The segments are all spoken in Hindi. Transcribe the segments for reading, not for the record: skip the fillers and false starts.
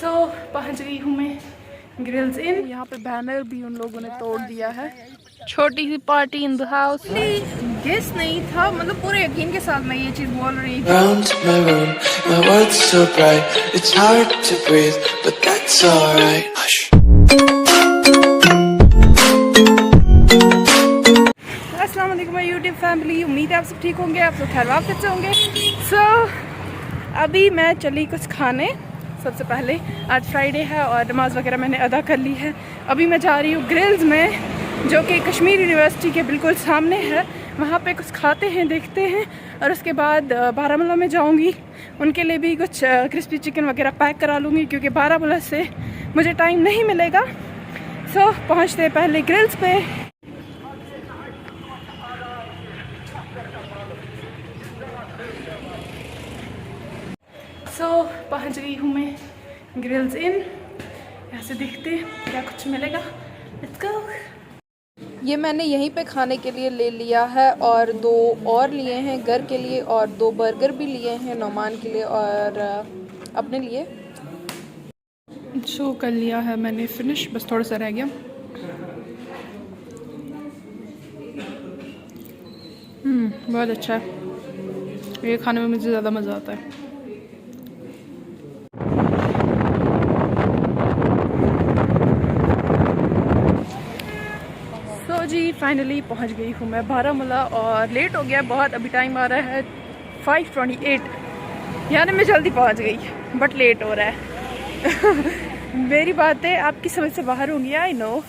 पहुंच गई हूँ मैं ग्रिल्स इन। यहाँ पे बैनर भी उन लोगों ने तोड़ दिया है। छोटी सी party in the house. Guess नहीं था, मतलब पूरे यकीन के साथ मैं ये चीज बोल रही थी। अस्सलाम वालेकुम माय यूट्यूब फैमिली, उम्मीद है आप सब ठीक होंगे, आप सब खैर वाफियत से होंगे। अभी मैं चली कुछ खाने। सबसे पहले आज फ्राइडे है और नमाज़ वगैरह मैंने अदा कर ली है। अभी मैं जा रही हूँ ग्रिल्स में, जो कि कश्मीर यूनिवर्सिटी के बिल्कुल सामने है। वहाँ पे कुछ खाते हैं, देखते हैं, और उसके बाद बारामूला में जाऊँगी। उनके लिए भी कुछ क्रिस्पी चिकन वगैरह पैक करा लूँगी, क्योंकि बारामूला से मुझे टाइम नहीं मिलेगा। पहुँचते पहले ग्रिल्स पे। पहुँच गई हूँ मैं ग्रिल्स इन। यहाँ से देखते हैं क्या कुछ मिलेगा। Let's go. ये मैंने यहीं पे खाने के लिए ले लिया है, और 2 और लिए हैं घर के लिए, और 2 बर्गर भी लिए हैं नौमान के लिए और अपने लिए। शो कर लिया है मैंने फिनिश, बस थोड़ा सा रह गया। बहुत अच्छा है ये खाने में, मुझे ज़्यादा मज़ा आता है। जी फाइनली पहुंच गई हूँ मैं बारामूला, और लेट हो गया बहुत। अभी टाइम आ रहा है 5:28, यानी मैं जल्दी पहुंच गई बट लेट हो रहा है। मेरी बातें आपकी समझ से बाहर होंगी, आई नो।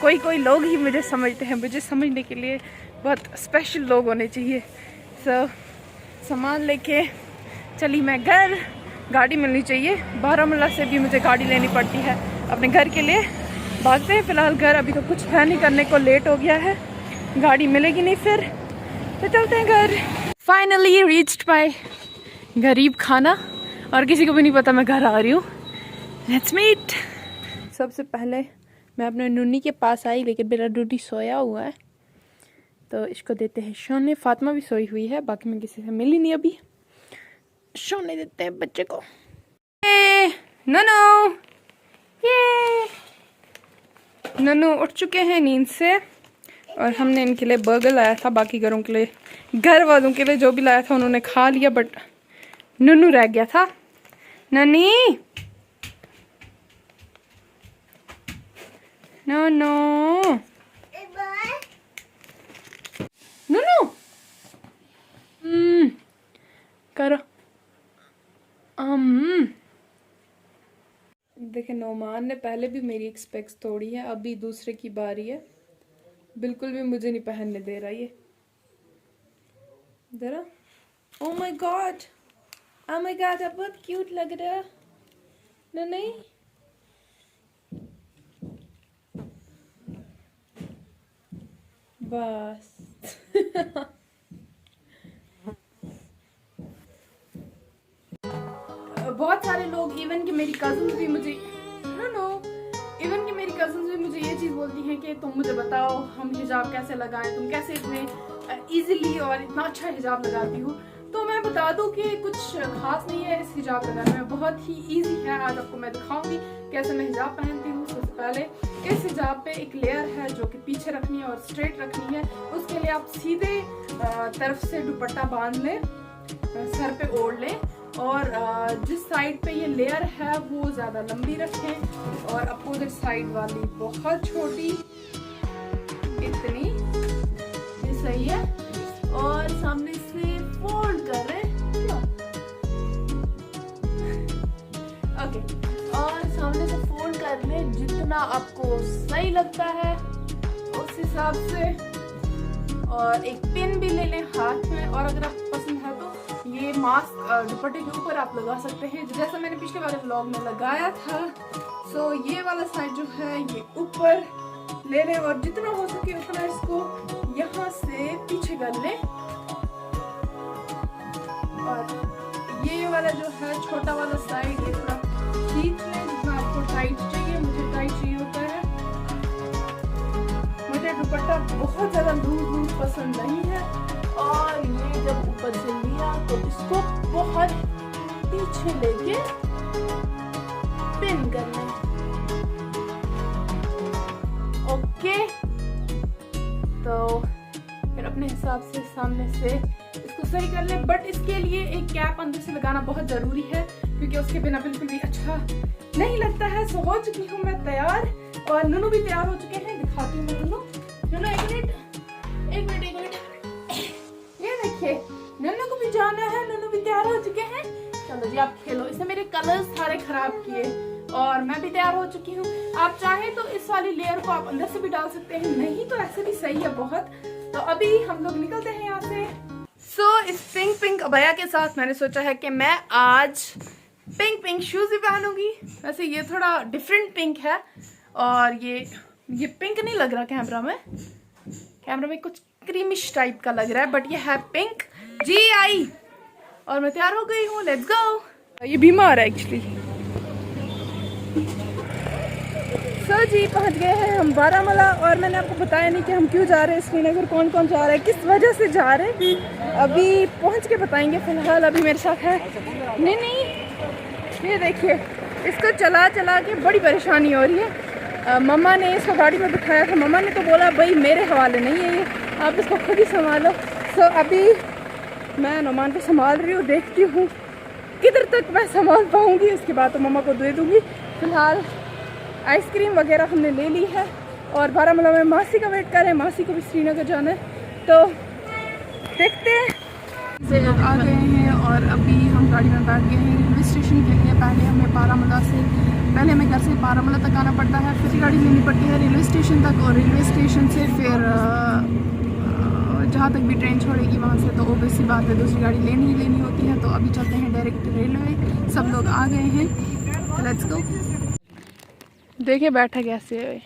कोई लोग ही मुझे समझते हैं, मुझे समझने के लिए बहुत स्पेशल लोग होने चाहिए। सामान लेके चली मैं घर। गाड़ी मिलनी चाहिए, बारामूला से भी मुझे गाड़ी लेनी पड़ती है अपने घर के लिए। भागते हैं फिलहाल घर, अभी तो कुछ है नहीं करने को, लेट हो गया है, गाड़ी मिलेगी नहीं फिर तो चलते हैं घर। फाइनली रीच्ड बाय गरीब खाना, और किसी को भी नहीं पता मैं घर आ रही हूँ। Let's meet. सबसे पहले मैं अपने नूनी के पास आई, लेकिन मेरा नूनी सोया हुआ है तो इसको देते हैं सोने। फातिमा भी सोई हुई है, बाकी मैं किसी से मिली नहीं अभी। सोने देते हैं बच्चे को। नन्नू, ये नन्नू उठ चुके हैं नींद से, और हमने इनके लिए बर्गर लाया था। बाकी घरों के लिए, घर वालों के लिए जो भी लाया था उन्होंने खा लिया, बट नन्नू रह गया था। नन्नी, नो नो नन्नू, करो। देखे, नौमान ने पहले भी मेरी एक स्पेक्स तोड़ी है, अभी दूसरे की बारी है। बिल्कुल भी मुझे नहीं पहनने दे रहा ये। जरा, ओ माय गॉड, आप बहुत क्यूट लग रहा है ना। नहीं बस। बहुत सारे लोग, इवन कि मेरी कजन्स भी मुझे ये चीज़ बोलती हैं कि तुम मुझे बताओ हम हिजाब कैसे लगाएं, तुम कैसे इतने इजीली और इतना अच्छा हिजाब लगाती हो। तो मैं बता दूं कि कुछ खास नहीं है इस हिजाब लगाने में, बहुत ही इजी है। आज आपको मैं दिखाऊंगी कैसे मैं हिजाब पहनती हूँ। सबसे पहले इस हिजाब पे एक लेयर है जो कि पीछे रखनी है और स्ट्रेट रखनी है। उसके लिए आप सीधे तरफ से दुपट्टा बांध लें, सर पे ओढ़ लें, और जिस साइड पे ये लेयर है वो ज़्यादा लंबी रखें, और अपोजिट साइड वाली बहुत छोटी, इतनी, ये सही है। और सामने से फोल्ड करें, ओके, और सामने से फोल्ड कर लें जितना आपको सही लगता है उस हिसाब से। और एक पिन भी ले लें हाथ में, और अगर आप पसंद है तो ये मास्क दुपट्टे के ऊपर आप लगा सकते हैं, जैसा मैंने पिछले वाले व्लॉग में लगाया था। ये वाला साइड जो है ये ऊपर ले लें, और जितना हो सके उतना इसको यहाँ से पीछे कर लें। और ये वाला जो है छोटा वाला साइड, ये थोड़ा खींच लें जितना आपको टाइट चाहिए। मुझे टाइट चाहिए होता है, मुझे दुपट्टा बहुत ज़्यादा लूज पसंद नहीं है। और ये जब ऊपर से लिया तो इसको बहुत पीछे लेके स्पिन करना है। ओके, तो फिर अपने हिसाब से सामने से इसको सही कर ले। बट इसके लिए एक कैप अंदर से लगाना बहुत जरूरी है, क्योंकि उसके बिना बिल्कुल भी अच्छा नहीं लगता है। सो हो चुकी हूँ मैं तैयार, और नुनू भी तैयार हो चुके हैं। दिखाती हूँ मैं नुनू। नुनू एक मिनट, ये देखिए, नुनू को भी जाना है, नुनू भी तैयार हो चुके हैं। चलो जी आप खेलो। इसने मेरे कलर्स सारे खराब किए, और मैं भी तैयार हो चुकी हूँ। आप चाहे तो इस वाली लेयर को आप अंदर से भी डाल सकते हैं, नहीं तो ऐसे भी सही है बहुत। तो अभी हम लोग निकलते हैं यहाँ से। सो इस पिंक अबया के साथ मैंने सोचा है कि मैं आज पिंक शूज भी पहनूंगी। वैसे ये थोड़ा डिफरेंट पिंक है, और ये पिंक नहीं लग रहा कैमरा में कुछ क्रीमिश टाइप का लग रहा है, बट ये है पिंक। जी आई, और मैं तैयार हो गई हूँ। Let's go. ये बीमार है एक्चुअली। सो जी पहुंच गए हैं हम बारामूला, और मैंने आपको बताया नहीं कि हम क्यों जा रहे हैं श्रीनगर, कौन कौन जा रहा है, किस वजह से जा रहे हैं, अभी पहुंच के बताएंगे। फिलहाल अभी मेरे साथ है नहीं, ये देखिए, इसको चला के बड़ी परेशानी हो रही है। मम्मा ने इसको गाड़ी में बिठाया था, मम्मा ने तो बोला भाई मेरे हवाले नहीं है ये, आप इसको खुद ही संभालो। सो अभी मैं नुमान को संभाल रही हूँ, देखती हूँ किधर तक मैं संभाल पाऊँगी, उसके बाद तो मम्मा को दे दूँगी। फिलहाल आइसक्रीम वगैरह हमने ले ली है, और बारामूला में मासी का वेट कर रहे हैं। मासी को भी श्रीनगर जाना है, तो देखते हैं। लोग आ गए हैं, और अभी हम गाड़ी में बैठ गए हैं रेलवे स्टेशन के लिए। पहले हमें घर से बारामूला तक आना पड़ता है, फिर गाड़ी लेनी पड़ती है रेलवे स्टेशन तक, और रेलवे स्टेशन से फिर जहाँ तक भी ट्रेन छोड़ेगी वहाँ से तो ऑब्वियस सी बात है दूसरी गाड़ी लेनी होती है। तो अभी चलते हैं डायरेक्ट रेलवे। सब लोग आ गए हैं, लेट्स गो। देखिए बैठा कैसे है।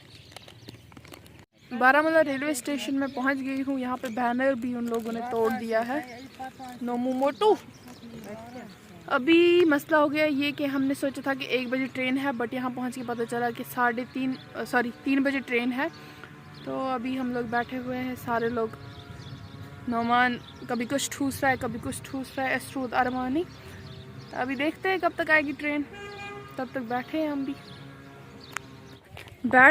बारामूला रेलवे स्टेशन में पहुंच गई हूँ। यहाँ पे बैनर भी उन लोगों ने तोड़ दिया है, नो मोटू। अभी मसला हो गया ये कि हमने सोचा था कि 1 बजे ट्रेन है, बट यहाँ पहुँच के पता चला कि 3 बजे ट्रेन है। तो अभी हम लोग बैठे हुए हैं सारे लोग। नोमान कभी कुछ ठूस रहा है, एसरूद अरमानी। तो अभी देखते हैं कब तक आएगी ट्रेन, तब तक बैठे हैं हम भी।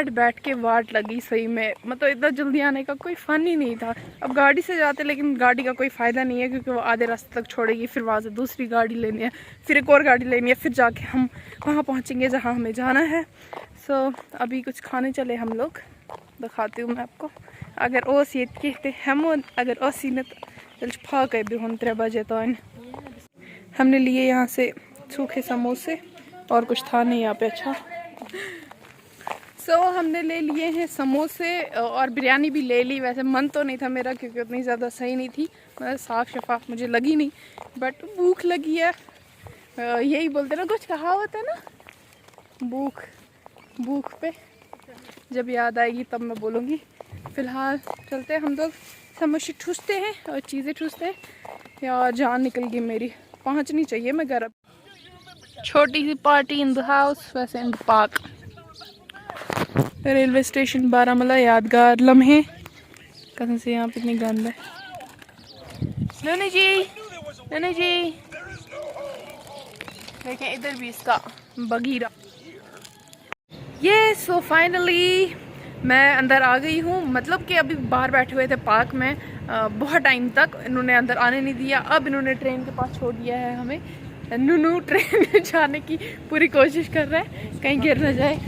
बैठ के वाट लगी सही में, मतलब इतना जल्दी आने का कोई फन ही नहीं था। अब गाड़ी से जाते, लेकिन गाड़ी का कोई फ़ायदा नहीं है, क्योंकि वो आधे रास्ते तक छोड़ेगी, फिर वहाँ से दूसरी गाड़ी लेनी है, फिर एक और गाड़ी लेनी है, फिर जाके हम वहाँ पहुँचेंगे जहाँ हमें जाना है। सो अभी कुछ खाने चले हम लोग, दिखाती हूँ मैं आपको। अगर ओस ये कहते हम, अगर ओसी ने फाके भी हम 3 बजे तो हमने लिए यहाँ से सूखे समोसे, और कुछ था नहीं यहाँ पे अच्छा। सो हमने ले लिए हैं समोसे, और बिरयानी भी ले ली। वैसे मन तो नहीं था मेरा, क्योंकि उतनी ज़्यादा सही नहीं थी, मतलब साफ़ शफाफ मुझे लगी नहीं, बट भूख लगी है। यही बोलते ना, कुछ कहावत है ना, भूख पे जब याद आएगी तब मैं बोलूँगी। फ़िलहाल चलते हैं हम लोग, समोसे ठूसते हैं और चीज़ें ठूसते हैं। यार जान निकल गई मेरी, पहुँचनी चाहिए मैं घर। छोटी सी पार्टी इन द हाउस, वैसे in the park. Railway station Baramulla, यादगार लम्हे। कसम से यहाँ पे इतनी गंद है। नन्ही जी देखें, इधर भी इसका बगीरा। ये सो फाइनली मैं अंदर आ गई हूँ। मतलब कि अभी बाहर बैठे हुए थे पार्क में बहुत टाइम तक, इन्होंने अंदर आने नहीं दिया। अब इन्होंने ट्रेन के पास छोड़ दिया है हमें। नुनू ट्रेन में जाने की पूरी कोशिश कर रहा है, कहीं गिर न जाए।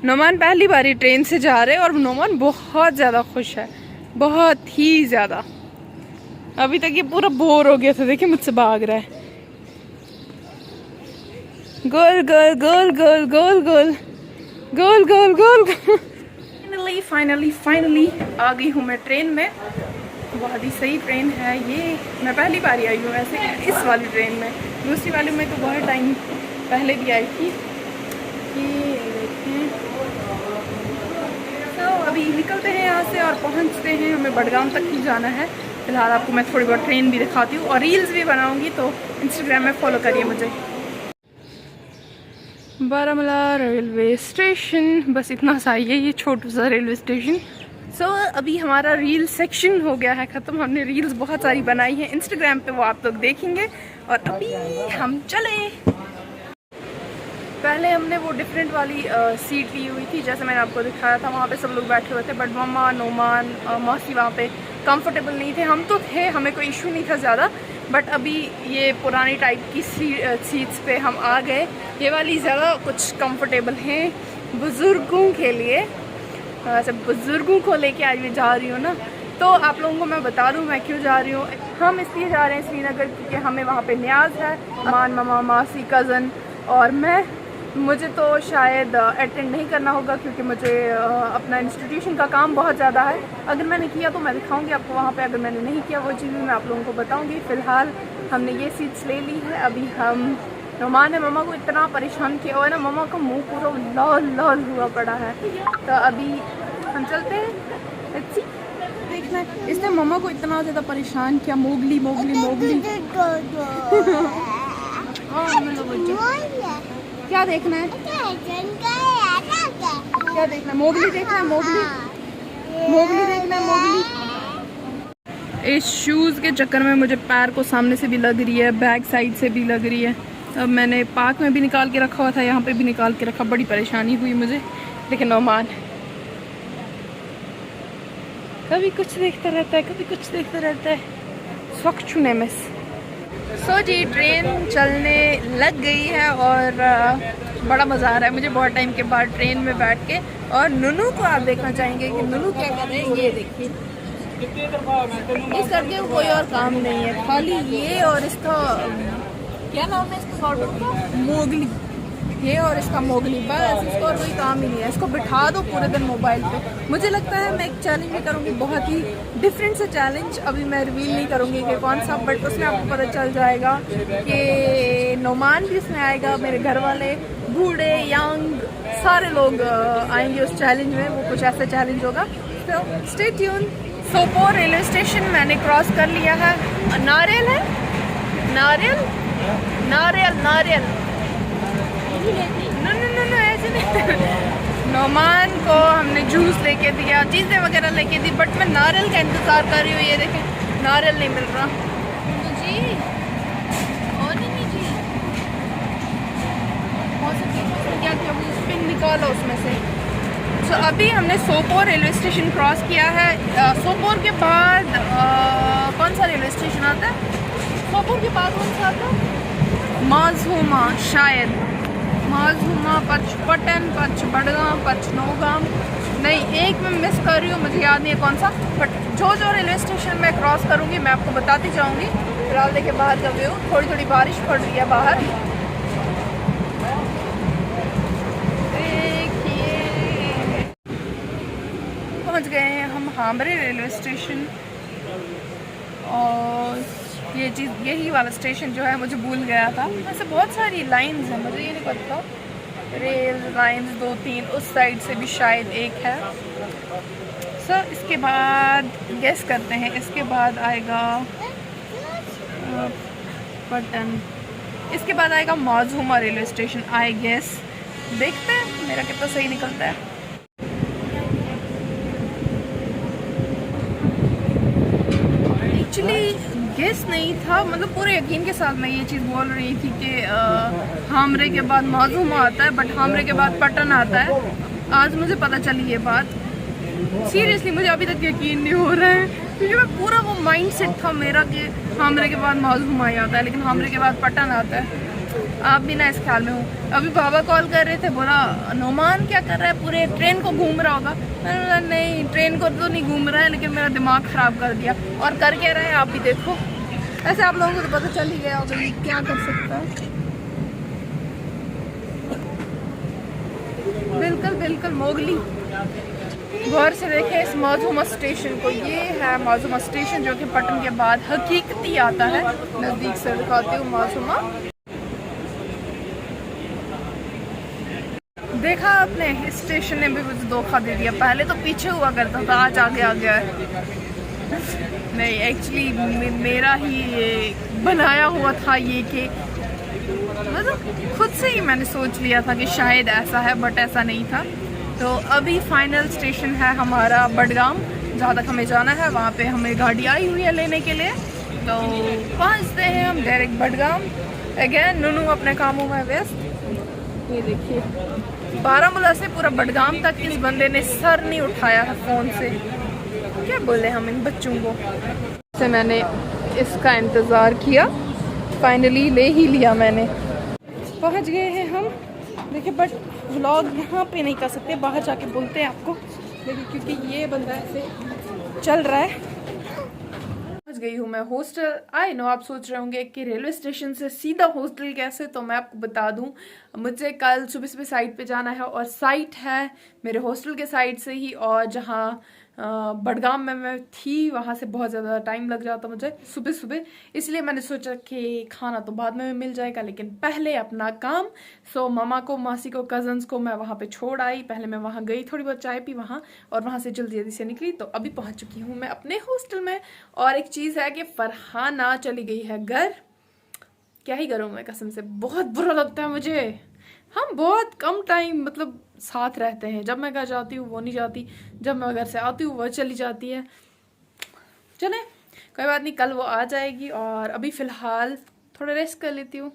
नोमान पहली बारी ट्रेन से जा रहे हैं, और नोमान बहुत ज़्यादा खुश है, बहुत ही ज़्यादा। अभी तक ये पूरा बोर हो गया था, देखिए मुझसे भाग रहा है। गोल गोल गोल गोल गोल गोल गोल गोल गोल। फाइनली आ गई हूँ मैं ट्रेन में। बहुत ही सही ट्रेन है ये, मैं पहली बार आई हूँ ऐसे इस वाली ट्रेन में। दूसरी वाली में तो बहुत टाइम पहले भी आई थी। ये देखें, तो अभी निकलते हैं यहाँ से और पहुँचते हैं, हमें बडगाम तक ही जाना है। फिलहाल आपको मैं थोड़ी बहुत ट्रेन भी दिखाती हूँ और रील्स भी बनाऊँगी, तो इंस्टाग्राम में फॉलो करिए मुझे। बारामूला रेलवे स्टेशन, बस इतना सा ही है ये छोटा सा रेलवे स्टेशन। सो अभी हमारा रील सेक्शन हो गया है ख़त्म। हमने रील्स बहुत सारी बनाई हैं इंस्टाग्राम पे, वो आप लोग देखेंगे। और अभी हम चले। पहले हमने वो डिफरेंट वाली सीट ली हुई थी, जैसे मैंने आपको दिखाया था, वहाँ पे सब लोग बैठे हुए थे, बट मम्मा, नोमान, मौसी वहाँ पे कंफर्टेबल नहीं थे। हम तो थे, हमें कोई इशू नहीं था ज़्यादा, बट अभी ये पुरानी टाइप की सीट्स पे हम आ गए। ये वाली ज़्यादा कुछ कंफर्टेबल हैं बुज़ुर्गों के लिए। अच्छा, बुज़ुर्गों को लेके आज मैं जा रही हूँ ना, तो आप लोगों को मैं बता दूँ मैं क्यों जा रही हूँ। हम इसलिए जा रहे हैं श्रीनगर क्योंकि हमें वहाँ पे न्याज़ है, अमान, मामा, मासी, कज़न और मैं। मुझे तो शायद अटेंड नहीं करना होगा क्योंकि मुझे अपना इंस्टीट्यूशन का काम बहुत ज़्यादा है। अगर मैंने किया तो मैं दिखाऊंगी आपको वहाँ पे, अगर मैंने नहीं किया वो चीज़ मैं आप लोगों को बताऊंगी। फ़िलहाल हमने ये सीट्स ले ली है। अभी हम रोमान ने मम्मा को इतना परेशान किया हुआ है ना, मम्मा का मुंह पूरा लाल लाल हुआ पड़ा है। तो अभी हम चलते हैं। देखना है, इसने मम्मा को इतना ज़्यादा परेशान किया, मोगली मोगली मोगली। क्या देखना है? क्या देखना है? मोगली देखना है, मोगली मोगली देखना है, मोगली। इस शूज़ के चक्कर में मुझे पैर को सामने से भी लग रही है, बैक साइड से भी लग रही है। अब मैंने पार्क में भी निकाल के रखा हुआ था, यहाँ पे भी निकाल के रखा, बड़ी परेशानी हुई मुझे। लेकिन नोमान कभी कुछ देखता रहता है, कभी कुछ देखता रहता है, स्वच्छ छूने में। सो जी, ट्रेन चलने लग गई है और बड़ा मज़ा आ रहा है मुझे बहुत टाइम के बाद ट्रेन में बैठ के। और नुनू को आप देखना चाहेंगे कि नुनू क्या कर रहे हैं, ये देखिए। इस लड़के को कोई और काम नहीं है, खाली ये और इसका क्या नाम है इसका, मोगली, ये और इसका मोगली, बस इसको और कोई काम ही नहीं है। इसको बिठा दो पूरे दिन मोबाइल पे। मुझे लगता है मैं एक चैलेंज भी करूँगी, बहुत ही डिफरेंट सा चैलेंज, अभी मैं रिवील नहीं करूँगी कि कौन सा, बट उसमें आपको पता चल जाएगा कि नोमान भी उसमें आएगा, मेरे घर वाले, बूढ़े, यंग, सारे लोग आएंगे उस चैलेंज में। वो कुछ ऐसा चैलेंज होगा, तो stay tune. Sopore railway station मैंने क्रॉस कर लिया है। नारियल है, नारियल नारियल नारियल, नो ऐसे नहीं। नोमान को हमने जूस लेके दिया, चीज़ें वगैरह लेके दी, बट मैं नारियल का इंतज़ार कर रही हूँ। ये देखें, नारियल नहीं मिल रहा जी। और नहीं जी, क्या क्या पिन निकालो उसमें से। तो अभी हमने सोपोर रेलवे स्टेशन क्रॉस किया है। सोपोर के बाद कौन सा रेलवे स्टेशन आता है? सोपोर के बाद कौन सा आता है? माज़ूमा, शायद माज़ूमा, पचपटन, पचबड़गाम, पचनौगाम, नहीं, एक मैं मिस कर रही हूँ, मुझे याद नहीं है कौन सा। बट जो जो रेलवे स्टेशन मैं क्रॉस करूँगी मैं आपको बताती जाऊँगी। फिलहाल देखिए बाहर का व्यू, थोड़ी थोड़ी बारिश पड़ रही है बाहर। देखिए पहुँच गए हैं हम हामरे रेलवे स्टेशन। और ये चीज़, यही वाला स्टेशन जो है मुझे भूल गया था। ऐसे बहुत सारी लाइंस हैं, मुझे ये नहीं पता, रेल लाइंस 2-3, उस साइड से भी शायद एक है। सर इसके बाद गेस करते हैं, इसके बाद आएगा पटन, इसके बाद आएगा माज़ूमा रेलवे स्टेशन, आई गेस। देखते हैं मेरा कितना सही निकलता है। एक्चुअली गेस नहीं था, मतलब पूरे यकीन के साथ मैं ये चीज़ बोल रही थी कि हामरे के बाद माज़ूमा आता है, बट हामरे के बाद पटन आता है। आज मुझे पता चली ये बात। सीरियसली मुझे अभी तक यकीन नहीं हो रहा है, क्योंकि मैं पूरा वो माइंड सेट था मेरा कि हामरे के बाद माज़ूमा ही आता है, लेकिन हामरे के बाद पटन आता है। आप भी ना इस ख्याल में हो। अभी बाबा कॉल कर रहे थे, बोला नोमान क्या कर रहा है, पूरे ट्रेन को घूम रहा होगा। मैंने बोला नहीं, ट्रेन को तो नहीं घूम रहा है, लेकिन मेरा दिमाग ख़राब कर दिया। और कर क्या रहे हैं आप भी देखो। ऐसे आप लोगों को तो पता चल ही गया होगा क्या कर सकता है। बिल्कुल बिल्कुल मोगली। गौर से देखें इस माज़ूमा स्टेशन को, ये है माज़ूमा स्टेशन जो कि पटन के बाद हकीकती आता है। नज़दीक से दिखाती हूँ माज़ूमा। देखा आपने, इस स्टेशन ने भी मुझे धोखा दे दिया। पहले तो पीछे हुआ करता था, आज आगे आ गया है। नहीं, एक्चुअली मेरा ही ये बनाया हुआ था ये कि मतलब खुद से ही मैंने सोच लिया था कि शायद ऐसा है, बट ऐसा नहीं था। तो अभी फाइनल स्टेशन है हमारा बडगाम, जहाँ तक हमें जाना है। वहाँ पे हमें गाड़ी आई हुई है लेने के लिए। तो पहुंचते हैं हम डायरेक्ट बडगाम। अगेन नूनू अपने कामों में व्यस्त। ये देखिए बारामूला से पूरा बडगाम तक इस बंदे ने सर नहीं उठाया है फ़ोन से। क्या बोले हम इन बच्चों को। से मैंने इसका इंतज़ार किया, फाइनली ले ही लिया मैंने। पहुंच गए हैं हम। देखिए बट व्लॉग यहाँ पे नहीं कर सकते, बाहर जाके बोलते हैं आपको। देखिए क्योंकि ये बंदा ऐसे चल रहा है। पहुंच गई हूँ मैं हॉस्टल। आई नो आप सोच रहे होंगे कि रेलवे स्टेशन से सीधा हॉस्टल कैसे, तो मैं आपको बता दूं मुझे कल सुबह सुबह साइट पे जाना है और साइट है मेरे हॉस्टल के साइड से ही, और जहाँ बडगाम में मैं थी वहाँ से बहुत ज़्यादा टाइम लग जाता मुझे सुबह सुबह। इसलिए मैंने सोचा कि खाना तो बाद में मिल जाएगा लेकिन पहले अपना काम। सो मामा को, मासी को, कजन्स को मैं वहाँ पे छोड़ आई। पहले मैं वहाँ गई, थोड़ी बहुत चाय पी वहाँ, और वहाँ से जल्दी जल्दी से निकली। तो अभी पहुँच चुकी हूँ मैं अपने हॉस्टल में। और एक चीज़ है कि फरहाना चली गई है घर। क्या ही करूँ मैं, कसम से बहुत बुरा लगता है मुझे। हम बहुत कम टाइम मतलब साथ रहते हैं। जब मैं घर जाती हूँ वो नहीं जाती, जब मैं घर से आती हूँ वो चली जाती है। चले कोई बात नहीं, कल वो आ जाएगी। और अभी फ़िलहाल थोड़ा रेस्ट कर लेती हूँ।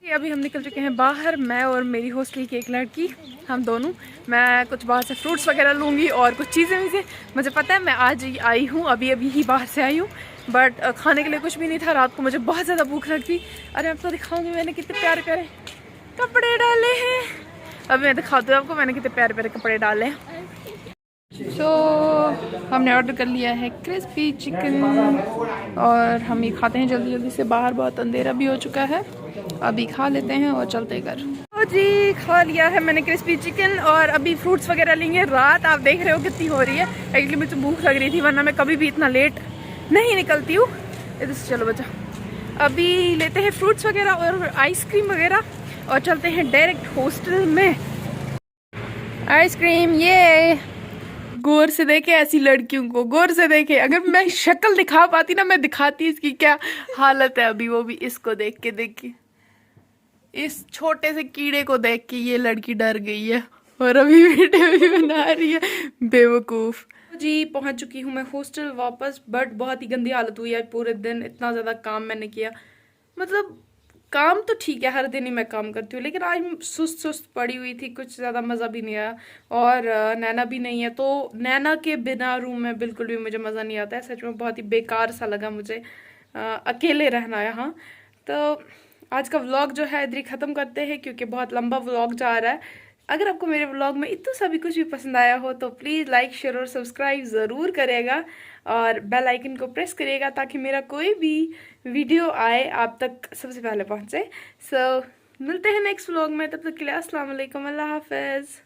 अभी हम निकल चुके हैं बाहर, मैं और मेरी हॉस्टल की एक लड़की, हम दोनों। मैं कुछ बाहर से फ्रूट्स वगैरह लूँगी और कुछ चीज़ें भी। मुझे पता है मैं आज ही आई हूँ, अभी अभी ही बाहर से आई हूँ, बट खाने के लिए कुछ भी नहीं था। रात को मुझे बहुत ज़्यादा भूख लगी। अरे अब तो दिखाऊंगी मैंने कितने प्यारे प्यारे कपड़े डाले हैं। अभी मैं दिखाती हूँ आपको मैंने कितने प्यारे प्यारे कपड़े डाले हैं। हमने ऑर्डर कर लिया है क्रिस्पी चिकन और हम ये खाते हैं जल्दी जल्दी से। बाहर बहुत अंधेरा भी हो चुका है, अभी खा लेते हैं और चलते घर। तो जी खा लिया है मैंने क्रिस्पी चिकन और अभी फ्रूट्स वगैरह लेंगे। रात आप देख रहे हो कितनी हो रही है। एक्चुअली मुझे भूख लग रही थी, वरना मैं कभी भी इतना लेट नहीं निकलती हूँ। इधर से चलो बच्चा। अभी लेते हैं फ्रूट्स वगैरह और आइसक्रीम वगैरह और चलते हैं डायरेक्ट हॉस्टल में। आइसक्रीम ये गौर से देखे ऐसी लड़कियों को, गौर से देखे। अगर मैं शक्ल दिखा पाती ना, मैं दिखाती इसकी क्या हालत है अभी। वो भी इसको देख के, देखिए इस छोटे से कीड़े को देख के ये लड़की डर गई है और अभी वीडियो भी बना रही है, बेवकूफ। जी पहुंच चुकी हूँ मैं हॉस्टल वापस, बट बहुत ही गंदी हालत हुई है। पूरे दिन इतना ज़्यादा काम मैंने किया। मतलब काम तो ठीक है, हर दिन ही मैं काम करती हूँ, लेकिन आज सुस्त सुस्त पड़ी हुई थी, कुछ ज़्यादा मज़ा भी नहीं आया। और नैना भी नहीं है, तो नैना के बिना रूम में बिल्कुल भी मुझे मज़ा नहीं आता है। सच में बहुत ही बेकार सा लगा मुझे अकेले रहना यहाँ। तो आज का व्लॉग जो है इधर ही ख़त्म करते हैं, क्योंकि बहुत लंबा व्लॉग जा रहा है। अगर आपको मेरे व्लॉग में इतना सा भी कुछ भी पसंद आया हो तो प्लीज़ लाइक, शेयर और सब्सक्राइब ज़रूर करेगा और बेल आइकन को प्रेस करिएगा ताकि मेरा कोई भी वीडियो आए आप तक सबसे पहले पहुंचे। सो मिलते हैं नेक्स्ट व्लॉग में, तब तक के लिए अस्सलाम वालेकुम, अल्लाह हाफ़िज़।